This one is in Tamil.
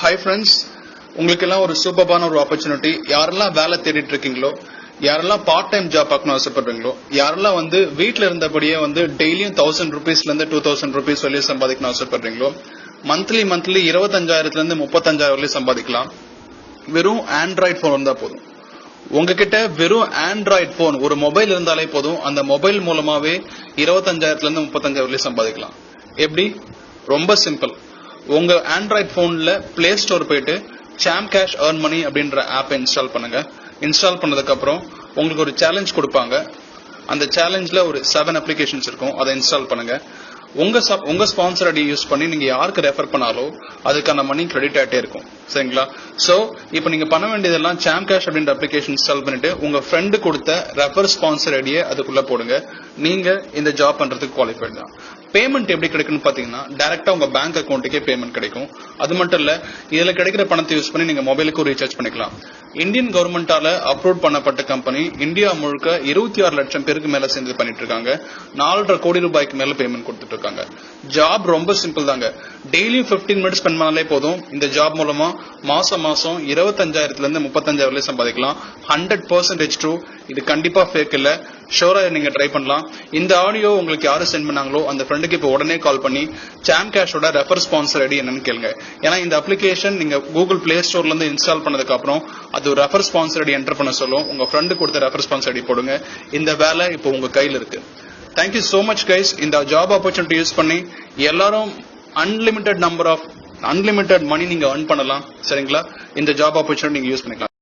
ஹாய் ஃப்ரெண்ட்ஸ், உங்களுக்கு எல்லாம் ஒரு சூப்பரான ஒரு ஆப்பர்ச்சுனிட்டி. யாரெல்லாம் வேலை தேடிட்டு இருக்கீங்களோ, யாரெல்லாம் பார்ட் டைம் ஜாப் பார்க்கணும் ஆசைப்படுறீங்களோ, யாரெல்லாம் வீட்டில் இருந்தபடியே டெய்லியும் 1000 rupeesல இருந்து 2000 rupees வெளியே சம்பாதிக்கணும் ஆசைப்படுறீங்களோ, மந்த்லி 25,000 இருந்து 35,000 வரையும் சம்பாதிக்கலாம். வெறும் ஆண்ட்ராய்டு போன் இருந்தா போதும். உங்ககிட்ட வெறும் ஆண்ட்ராய்டு போன், ஒரு மொபைல் இருந்தாலே போதும். அந்த மொபைல் மூலமாவே 25,000 இருந்து 35,000 வரையும் சம்பாதிக்கலாம். எப்படி? ரொம்ப சிம்பிள். உங்க ஆண்ட்ராய்டு போன்ல பிளே ஸ்டோர் போயிட்டு சாம் கேஷ் ஏர்ன் மணி அப்படின்ற ஆப்பை இன்ஸ்டால் பண்ணுங்க. இன்ஸ்டால் பண்ணதுக்கு அப்புறம் உங்களுக்கு ஒரு சேலஞ்ச் கொடுப்பாங்க. அந்த சேலஞ்ச்ல ஒரு 7 அப்ளிகேஷன்ஸ் இருக்கும். அதை இன்ஸ்டால் பண்ணுங்க. உங்க ஸ்பான்சர் ஐடி யூஸ் பண்ணி நீங்க யாருக்கு ரெஃபர் பண்ணாலோ அதுக்கான மணி கிரெடிட் ஆகிட்டே இருக்கும். சரிங்களா? சோ இப்போ நீங்க பண்ண வேண்டியதெல்லாம் சாம் கேஷ் அப்படின்ற அப்ளிகேஷன் இன்ஸ்டால் பண்ணிட்டு உங்க ஃப்ரெண்டு கொடுத்த ரெஃபர் ஸ்பான்சர் ஐடியை அதுக்குள்ள போடுங்க. நீங்க இந்த ஜாப் பண்றதுக்கு குவாலிஃபைட் தான். பேமெண்ட் எப்படி கிடைக்குன்னு பாத்தீங்கன்னா, டைரக்டா உங்க பேங்க் அக்கௌண்ட்டுக்கே பேமெண்ட் கிடைக்கும். அது மட்டும் இல்ல, இதுல கிடைக்கிற பணத்தை யூஸ் பண்ணி நீங்க மொபைலுக்கு ரீசார்ஜ் பண்ணிக்கலாம். இந்தியன் கவர்மெண்டால அப்ரூவ் பண்ணப்பட்ட கம்பெனி இந்தியா முழுக்க 26 லட்சம் பேருக்கு மேல சேர்ந்து பண்ணிட்டு இருக்காங்க. 4.5 கோடி ரூபாய்க்கு மேல பேமெண்ட் கொடுத்துட்டு இருக்காங்க. ஜாப் ரொம்ப சிம்பிள் தாங்க. டெய்லியும் 15 மினிட்ஸ் ஸ்பெண்ட் பண்ணாலே போதும். இந்த ஜாப் மூலமா மாசம் 25,000 இருந்து 35,000 வரை சம்பாதிக்கலாம். 100% ட்ரூ. இது கண்டிப்பா ஃபேக் இல்ல. ஷோரா நீங்க ட்ரை பண்ணலாம். இந்த ஆடியோ உங்களுக்கு யாரு சென்ட் பண்ணாங்களோ அந்த ஃப்ரெண்டுக்கு இப்போ உடனே கால் பண்ணி சாம் கேஷோட ரெஃபர் ஸ்பான்சர் ஐடி என்னன்னு கேளுங்க. ஏன்னா இந்த அப்ளிகேஷன் நீங்க கூகுள் பிளே ஸ்டோர்ல இருந்து இன்ஸ்டால் பண்ணதுக்கு அப்புறம் அது ரெஃபர் ஸ்பான்சர் ஐடி என்டர் பண்ண சொல்லும். உங்க ஃப்ரெண்டு கொடுத்த ரெஃபர் ஸ்பான்சர் ஐடி போடுங்க. இந்த வேலை இப்போ உங்க கையில இருக்கு. Thank you so much guys. இந்த ஜாப் ஆப்பர்ச்சுனிட்டி யூஸ் பண்ணி எல்லாரும் அன்லிமிட்டெட் மணி நீங்க earn பண்ணலாம். சரிங்களா? இந்த ஜாப் ஆப்பர்ச்சுனிட்டி நீங்க யூஸ் பண்ணிக்கலாம்.